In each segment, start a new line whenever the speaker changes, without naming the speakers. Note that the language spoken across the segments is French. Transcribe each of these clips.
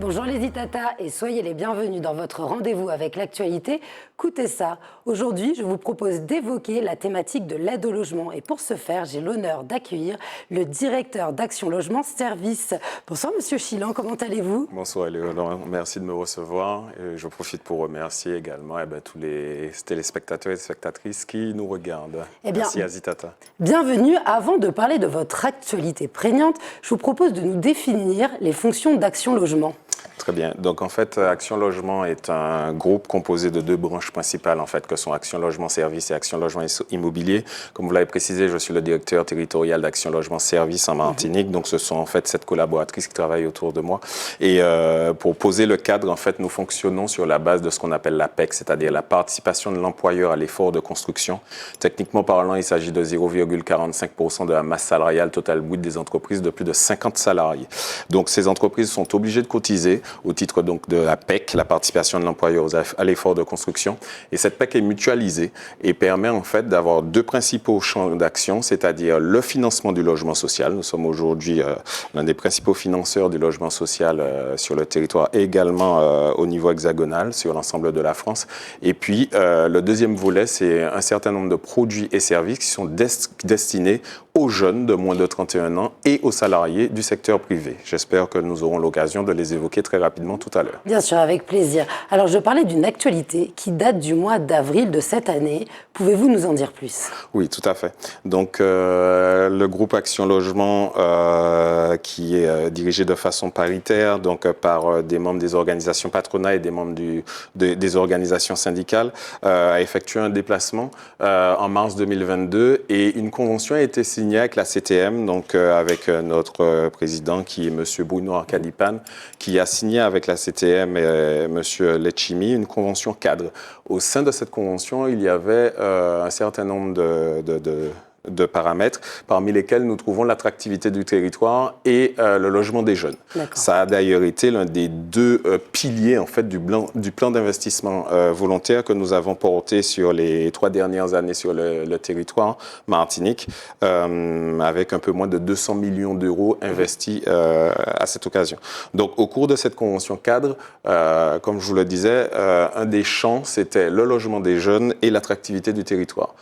Bonjour les Itata et soyez les bienvenus dans votre rendez-vous avec l'actualité. Écoutez ça, aujourd'hui je vous propose d'évoquer la thématique de l'aide au logement et pour ce faire j'ai l'honneur d'accueillir le directeur d'Action Logement Service. Bonsoir Monsieur Chilan, comment allez-vous?
Bonsoir Léonore, merci de me recevoir. Et je profite pour remercier également tous les téléspectateurs et spectatrices qui nous regardent. Merci Azitata.
Bienvenue. Avant de parler de votre actualité prégnante, je vous propose de nous définir les fonctions d'Action Logement.
Très bien. Donc, en fait, Action Logement est un groupe composé de deux branches principales, en fait, que sont Action Logement Service et Action Logement Immobilier. Comme vous l'avez précisé, je suis le directeur territorial d'Action Logement Service en Martinique. Donc, ce sont en fait 7 collaboratrices qui travaillent autour de moi. Et pour poser le cadre, en fait, nous fonctionnons sur la base de ce qu'on appelle la PEC, c'est-à-dire la participation de l'employeur à l'effort de construction. Techniquement parlant, il s'agit de 0,45% de la masse salariale totale brute des entreprises de plus de 50 salariés. Donc, ces entreprises sont obligées de cotiser au titre donc de la PEC, la participation de l'employeur à l'effort de construction. Et cette PEC est mutualisée et permet en fait d'avoir deux principaux champs d'action, c'est-à-dire le financement du logement social. Nous sommes aujourd'hui l'un des principaux financeurs du logement social sur le territoire et également au niveau hexagonal sur l'ensemble de la France. Et puis le deuxième volet, c'est un certain nombre de produits et services qui sont destinés aux jeunes de moins de 31 ans et aux salariés du secteur privé. J'espère que nous aurons l'occasion de les évoquer très rapidement tout à l'heure.
Bien sûr, avec plaisir. Alors, je parlais d'une actualité qui date du mois d'avril de cette année. Pouvez-vous nous en dire plus?
Oui, tout à fait. Donc, le groupe Action Logement, qui est dirigé de façon paritaire, donc par des membres des organisations patronales et des membres des organisations syndicales, a effectué un déplacement en mars 2022 et une convention a été signée avec la CTM, donc avec notre président qui est M. Bruno Arcadipan, qui a signé avec la CTM et M. Letchimi une convention cadre. Au sein de cette convention, il y avait un certain nombre de paramètres, parmi lesquels nous trouvons l'attractivité du territoire et le logement des jeunes. Ça a d'ailleurs été l'un des deux piliers en fait, du plan d'investissement volontaire que nous avons porté sur les 3 dernières années sur le territoire Martinique, avec un peu moins de 200 millions d'euros investis à cette occasion. Donc, au cours de cette convention cadre, comme je vous le disais, un des champs, c'était le logement des jeunes et l'attractivité du territoire.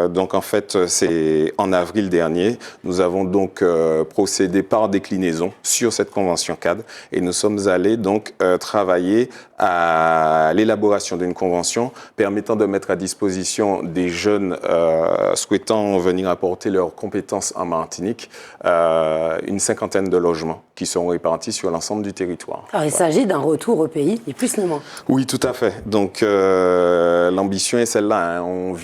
Donc, en fait, c'est en avril dernier. Nous avons donc procédé par déclinaison sur cette convention cadre et nous sommes allés donc travailler à l'élaboration d'une convention permettant de mettre à disposition des jeunes souhaitant venir apporter leurs compétences en Martinique une 50aine de logements qui seront répartis sur l'ensemble du territoire.
Alors, il s'agit d'un retour au pays, ni plus ni moins.
Oui, tout à fait. Donc, l'ambition est celle-là. Hein. On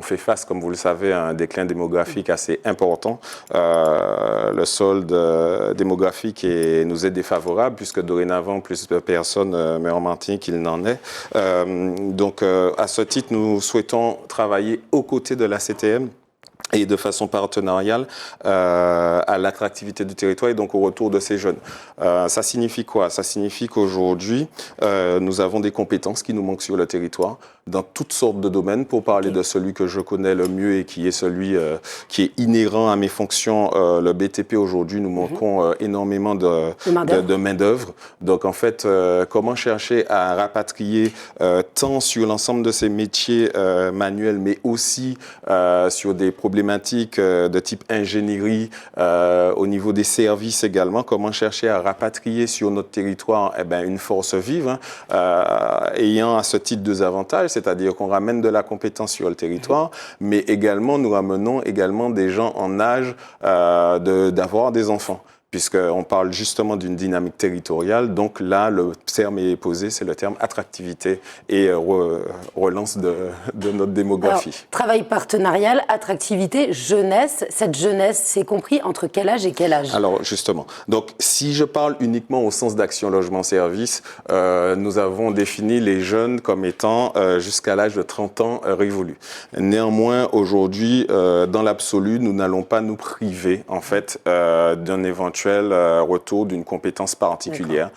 fait face, comme vous le savez, à un déclin démographique assez important. Le solde démographique nous est défavorable, puisque dorénavant, plus de personnes meurent en Martinique qu'il n'en est. Donc, à ce titre, nous souhaitons travailler aux côtés de la CTM et de façon partenariale à l'attractivité du territoire et donc au retour de ces jeunes. Ça signifie quoi? Ça signifie qu'aujourd'hui, nous avons des compétences qui nous manquent sur le territoire dans toutes sortes de domaines. Pour parler de celui que je connais le mieux et qui est celui qui est inhérent à mes fonctions, le BTP aujourd'hui, nous manquons énormément de main-d'œuvre. Donc en fait, comment chercher à rapatrier tant sur l'ensemble de ces métiers manuels, mais aussi sur des problématiques de type ingénierie, au niveau des services également, comment chercher à rapatrier sur notre territoire une force vive, ayant à ce titre 2 avantages, c'est-à-dire qu'on ramène de la compétence sur le territoire, mais également nous ramenons également des gens en âge d'avoir des enfants, puisqu'on parle justement d'une dynamique territoriale. Donc là, le terme est posé, c'est le terme attractivité et relance de notre démographie.
Alors, travail partenarial, attractivité, jeunesse. Cette jeunesse, c'est compris entre quel âge et quel âge?
Alors justement, donc si je parle uniquement au sens d'Action Logement Service, nous avons défini les jeunes comme étant jusqu'à l'âge de 30 ans révolus. Néanmoins, aujourd'hui, dans l'absolu, nous n'allons pas nous priver en fait d'un éventuel retour d'une compétence particulière.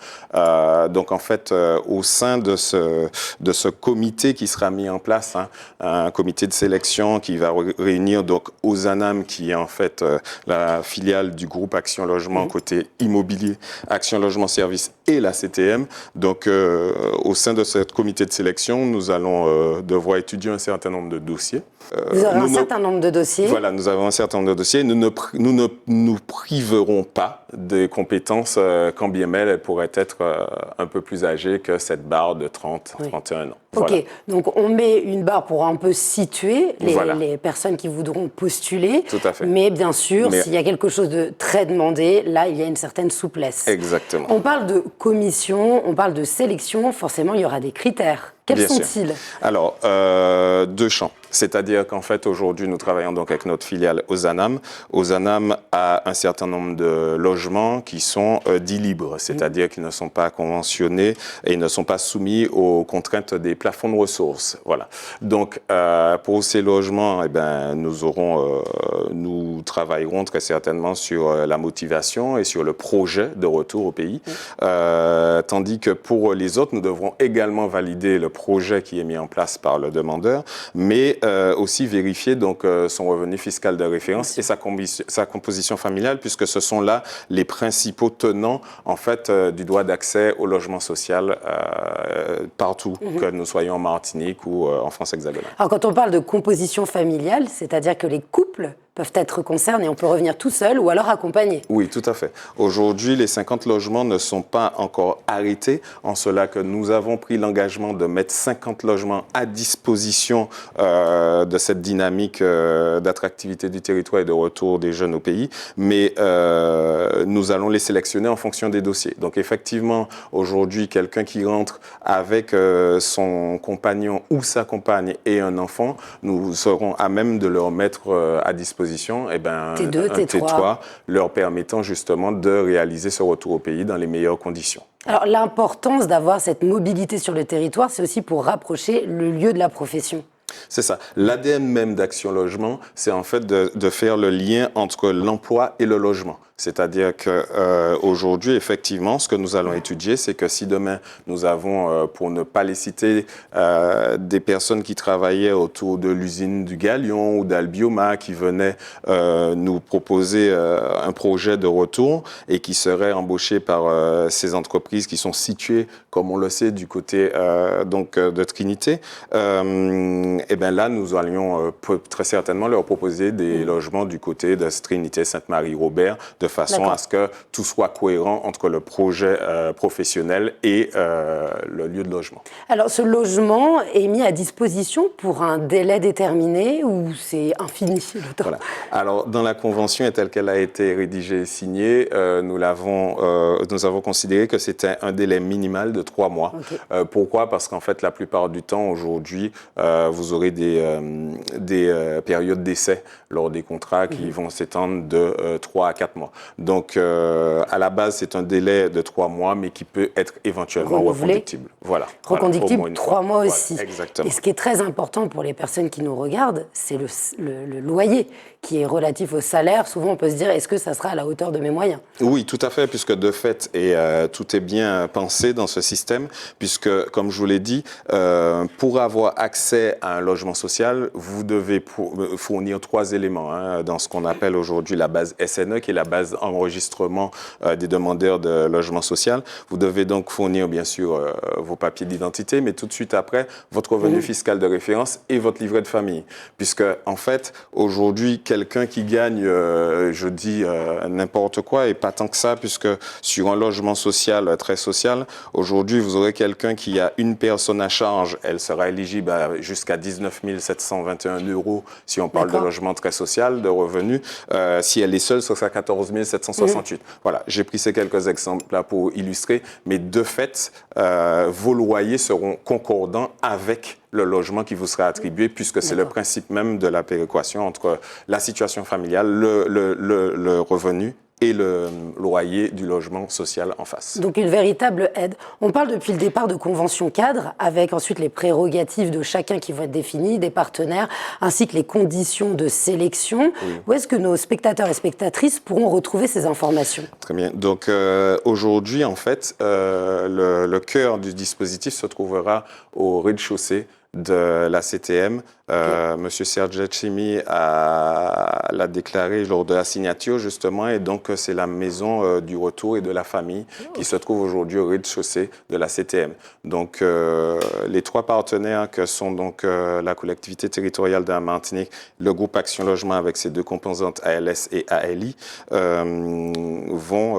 Donc en fait, au sein de ce comité qui sera mis en place, un comité de sélection qui va réunir donc Ozanam, qui est en fait la filiale du groupe Action Logement côté immobilier, Action Logement Service et la CTM. Donc, au sein de ce comité de sélection, nous allons devoir étudier un certain nombre de dossiers.
Vous aurez un certain nombre de dossiers.
Voilà, nous avons un certain nombre de dossiers. Nous ne nous priverons pas des compétences, quand bien même elles pourraient être un peu plus âgées que cette barre de 30, 31 ans.
Voilà. Ok, donc on met une barre pour un peu situer
voilà.
les personnes qui voudront postuler.
Tout à fait.
Mais bien sûr, s'il y a quelque chose de très demandé, là, il y a une certaine souplesse.
Exactement.
On parle de commission, on parle de sélection, forcément, il y aura des critères. Quels sont-ils?
Alors, deux champs. C'est-à-dire qu'en fait, aujourd'hui, nous travaillons donc avec notre filiale Ozanam. Ozanam a un certain nombre de logements qui sont dits libres, c'est-à-dire qu'ils ne sont pas conventionnés et ils ne sont pas soumis aux contraintes des plafonds de ressources. Voilà. Donc, pour ces logements, eh ben, nous travaillerons très certainement sur la motivation et sur le projet de retour au pays. Tandis que pour les autres, nous devrons également valider le projet qui est mis en place par le demandeur, mais aussi vérifier donc son revenu fiscal de référence et sa composition familiale, puisque ce sont là les principaux tenants en fait du droit d'accès au logement social partout, que nous soyons en Martinique ou en France hexagonale.
Alors quand on parle de composition familiale, c'est-à-dire que les couples peuvent être concernés, on peut revenir tout seul ou alors accompagné.
Oui, tout à fait. Aujourd'hui, les 50 logements ne sont pas encore arrêtés, en cela que nous avons pris l'engagement de mettre 50 logements à disposition de cette dynamique d'attractivité du territoire et de retour des jeunes au pays, mais nous allons les sélectionner en fonction des dossiers. Donc effectivement, aujourd'hui, quelqu'un qui rentre avec son compagnon ou sa compagne et un enfant, nous serons à même de leur mettre à disposition un T3, leur permettant justement de réaliser ce retour au pays dans les meilleures conditions.
Alors l'importance d'avoir cette mobilité sur le territoire, c'est aussi pour rapprocher le lieu de la profession.
C'est ça. L'ADN même d'Action Logement, c'est en fait de faire le lien entre l'emploi et le logement. C'est-à-dire qu'aujourd'hui, effectivement, ce que nous allons étudier, c'est que si demain, nous avons, pour ne pas les citer, des personnes qui travaillaient autour de l'usine du Galion ou d'Albioma qui venaient nous proposer un projet de retour et qui seraient embauchés par ces entreprises qui sont situées, comme on le sait, du côté de Trinité, et bien là, nous allions très certainement leur proposer des logements du côté de Trinité, Sainte-Marie-Robert, de façon à ce que tout soit cohérent entre le projet professionnel et le lieu de logement.
Alors, ce logement est mis à disposition pour un délai déterminé ou c'est infini le temps?
Voilà. Alors, dans la convention telle qu'elle a été rédigée et signée, nous avons considéré que c'était un délai minimal de 3 mois. Okay. Pourquoi? Parce qu'en fait, la plupart du temps, aujourd'hui, vous aurez des périodes d'essai lors des contrats qui vont s'étendre de 3 à 4 mois. Donc, à la base, c'est un délai de 3 mois, mais qui peut être éventuellement reconductible.
Voilà. Reconductible 3 mois aussi.
Voilà, exactement.
Et ce qui est très important pour les personnes qui nous regardent, c'est le loyer qui est relatif au salaire. Souvent, on peut se dire, est-ce que ça sera à la hauteur de mes moyens?
Oui, tout à fait, puisque de fait, tout est bien pensé dans ce système, puisque, comme je vous l'ai dit, pour avoir accès à un logement social, vous devez fournir 3 éléments dans ce qu'on appelle aujourd'hui la base SNE, qui est la base enregistrement des demandeurs de logement social. Vous devez donc fournir, bien sûr, vos papiers d'identité, mais tout de suite après, votre revenu fiscal de référence et votre livret de famille. Puisque, en fait, aujourd'hui, quelqu'un qui gagne, je dis n'importe quoi, et pas tant que ça, puisque sur un logement social, très social, aujourd'hui, vous aurez quelqu'un qui a une personne à charge, elle sera éligible jusqu'à 19 721 € si on parle de logement très social, de revenus. Si elle est seule, ce sera 14 768. Voilà, j'ai pris ces quelques exemples là pour illustrer, mais de fait, vos loyers seront concordants avec le logement qui vous sera attribué, puisque c'est le principe même de la péréquation entre la situation familiale, le revenu et le loyer du logement social en face.
Donc une véritable aide. On parle depuis le départ de conventions cadres, avec ensuite les prérogatives de chacun qui vont être définies, des partenaires, ainsi que les conditions de sélection. Oui. Où est-ce que nos spectateurs et spectatrices pourront retrouver ces informations?
Très bien. Donc aujourd'hui, en fait, le cœur du dispositif se trouvera au rez-de-chaussée de la CTM. Monsieur Serge Chimi l'a déclaré lors de la signature, justement, et donc c'est la maison du retour et de la famille qui se trouve aujourd'hui au rez-de-chaussée de la CTM. Donc, les trois partenaires que sont donc la collectivité territoriale de la Martinique, le groupe Action Logement avec ses deux composantes ALS et ALI, vont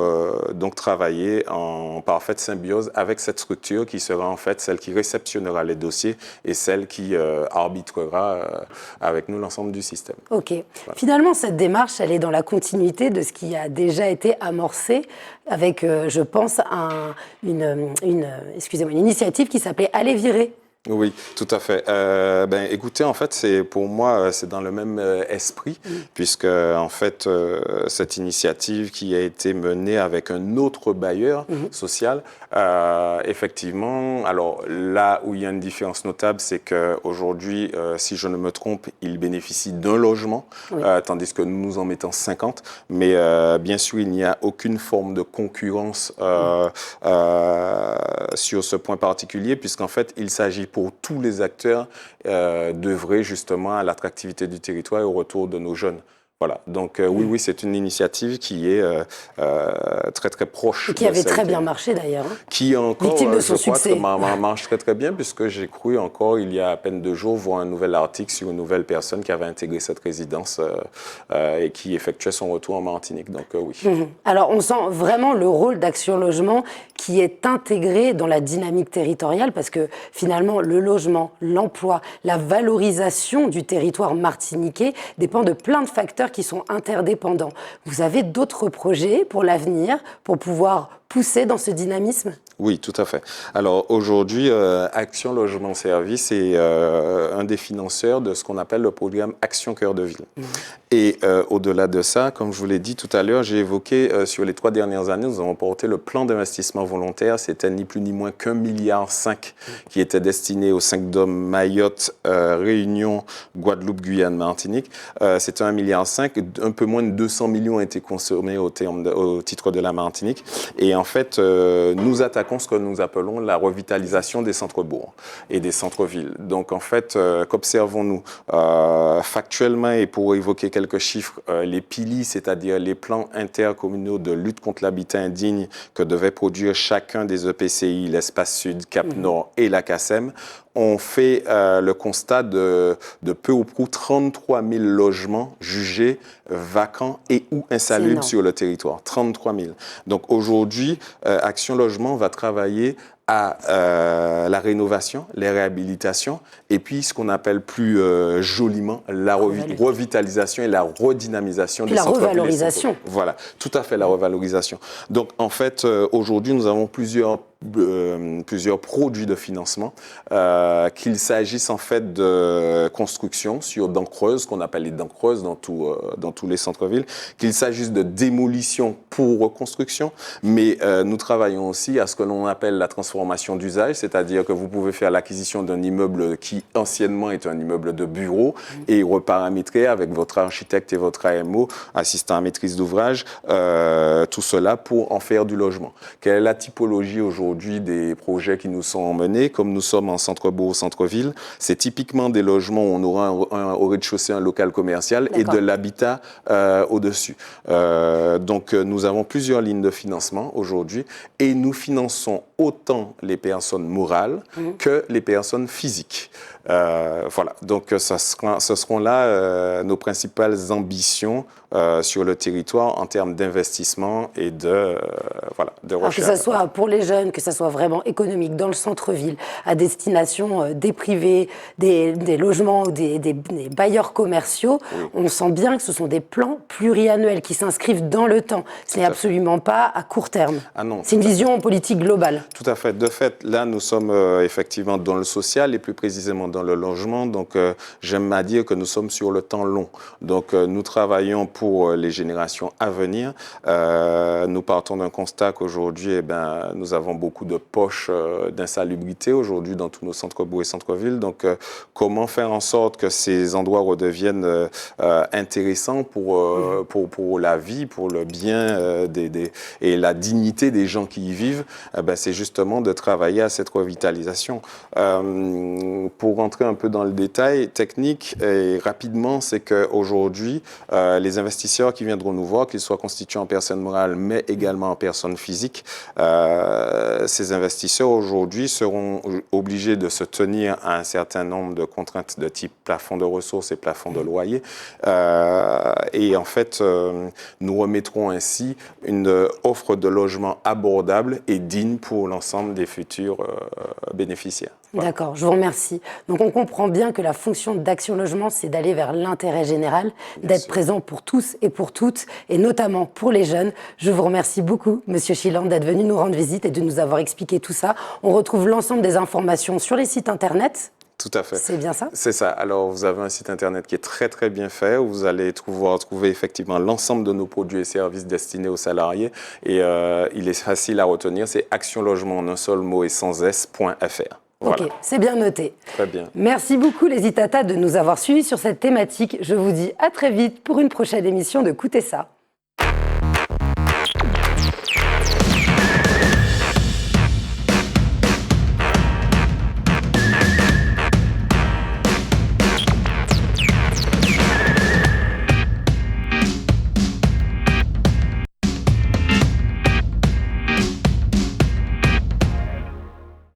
donc travailler en parfaite symbiose avec cette structure qui sera en fait celle qui réceptionnera les dossiers et celle qui arbitrera avec nous l'ensemble du système.
Ok.
Voilà.
Finalement, cette démarche, elle est dans la continuité de ce qui a déjà été amorcé avec, je pense, une initiative qui s'appelait Aller virer.
Oui, tout à fait. Écoutez, en fait, pour moi, c'est dans le même esprit, puisque en fait, cette initiative qui a été menée avec un autre bailleur social, effectivement, alors là où il y a une différence notable, c'est qu'aujourd'hui, si je ne me trompe, il bénéficie d'un logement, tandis que nous en mettons 50. Mais bien sûr, il n'y a aucune forme de concurrence sur ce point particulier, puisqu'en fait, il s'agit pour tous les acteurs d'œuvrer justement à l'attractivité du territoire et au retour de nos jeunes. Voilà, donc oui, c'est une initiative qui est très très proche.
Et qui avait très bien marché d'ailleurs.
Qui encore,
victime de son succès.
Marche très très bien, puisque j'ai cru encore il y a à peine 2 jours voir un nouvel article sur une nouvelle personne qui avait intégré cette résidence et qui effectuait son retour en Martinique. Donc oui.
Alors on sent vraiment le rôle d'Action Logement qui est intégré dans la dynamique territoriale parce que finalement le logement, l'emploi, la valorisation du territoire martiniquais dépend de plein de facteurs qui sont interdépendants. Vous avez d'autres projets pour l'avenir, pour pouvoir pousser dans ce dynamisme ?
Oui, tout à fait. Alors aujourd'hui, Action Logement Service est un des financeurs de ce qu'on appelle le programme Action Cœur de Ville. Et au-delà de ça, comme je vous l'ai dit tout à l'heure, j'ai évoqué sur les 3 dernières années, nous avons porté le plan d'investissement volontaire. C'était ni plus ni moins qu'1,5 milliard qui était destiné aux 5 DOM Mayotte, Réunion, Guadeloupe, Guyane, Martinique. C'était 1,5 milliard. Un peu moins de 200 millions ont été consommés au titre de la Martinique. Et en fait, nous attaquons ce que nous appelons la revitalisation des centres-bourgs et des centres-villes. Donc en fait, qu'observons-nous factuellement, et pour évoquer quelques chiffres, les PILI, c'est-à-dire les plans intercommunaux de lutte contre l'habitat indigne que devaient produire chacun des EPCI, l'Espace Sud, Cap-Nord et la CACEM, on fait le constat de peu ou prou 33 000 logements jugés vacants et ou insalubres sur le territoire. 33 000. Donc aujourd'hui, Action Logement va travailler à la rénovation, les réhabilitations, et puis ce qu'on appelle plus joliment la revitalisation et la redynamisation des centres-villes.
La revalorisation.
Voilà, tout à fait, la revalorisation. Donc en fait, aujourd'hui, nous avons plusieurs produits de financement, qu'il s'agisse en fait de construction sur dents creuses, qu'on appelle les dents creuses dans tous les centres-villes, qu'il s'agisse de démolition pour reconstruction, mais nous travaillons aussi à ce que l'on appelle la transformation d'usage, c'est-à-dire que vous pouvez faire l'acquisition d'un immeuble qui anciennement est un immeuble de bureau et reparamétrer avec votre architecte et votre AMO, assistant à maîtrise d'ouvrage, tout cela pour en faire du logement. Quelle est la typologie aujourd'hui des projets qui nous sont menés, comme nous sommes en centre-bourg, centre-ville? C'est typiquement des logements où on aura au rez-de-chaussée un local commercial et de l'habitat au-dessus. Donc nous avons plusieurs lignes de financement aujourd'hui et nous finançons autant les personnes morales que les personnes physiques. Voilà, donc ce seront là nos principales ambitions sur le territoire en termes d'investissement et de recherche.
Que ce soit pour les jeunes, que ce soit vraiment économique, dans le centre-ville, à destination des privés, des logements ou des bailleurs commerciaux, on sent bien que ce sont des plans pluriannuels qui s'inscrivent dans le temps. Ce n'est absolument pas à court terme.
Ah non,
c'est une vision politique globale.
Tout à fait. De fait, là, nous sommes effectivement dans le social et plus précisément dans le logement. Donc, j'aime à dire que nous sommes sur le temps long. Donc, nous travaillons pour les générations à venir. Nous partons d'un constat qu'aujourd'hui, nous avons beaucoup de poches d'insalubrité aujourd'hui dans tous nos centres-bourgs et centres-villes. Donc, comment faire en sorte que ces endroits redeviennent intéressants pour la vie, pour le bien et la dignité des gens qui y vivent, c'est justement de travailler à cette revitalisation. Pour rentrer un peu dans le détail technique et rapidement, c'est qu'aujourd'hui, les investisseurs qui viendront nous voir, qu'ils soient constitués en personne morale, mais également en personne physique, ces investisseurs aujourd'hui seront obligés de se tenir à un certain nombre de contraintes de type plafond de ressources et plafond de loyer. Et en fait, nous remettrons ainsi une offre de logement abordable et digne pour l'ensemble des futurs bénéficiaires. Voilà.
D'accord, je vous remercie. Donc on comprend bien que la fonction d'Action Logement, c'est d'aller vers l'intérêt général, d'être présent pour tous et pour toutes, et notamment pour les jeunes. Je vous remercie beaucoup, Monsieur Chiland, d'être venu nous rendre visite et de nous avoir expliqué tout ça. On retrouve l'ensemble des informations sur les sites internet.
Tout à fait.
C'est bien ça?
C'est ça. Alors, vous avez un site internet qui est très, très bien fait, où vous allez pouvoir trouver effectivement l'ensemble de nos produits et services destinés aux salariés. Et il est facile à retenir, c'est actionlogement en un seul mot et sans s.fr. Voilà.
Ok, c'est bien noté.
Très bien.
Merci beaucoup les Itata de nous avoir suivis sur cette thématique. Je vous dis à très vite pour une prochaine émission de Coutez ça.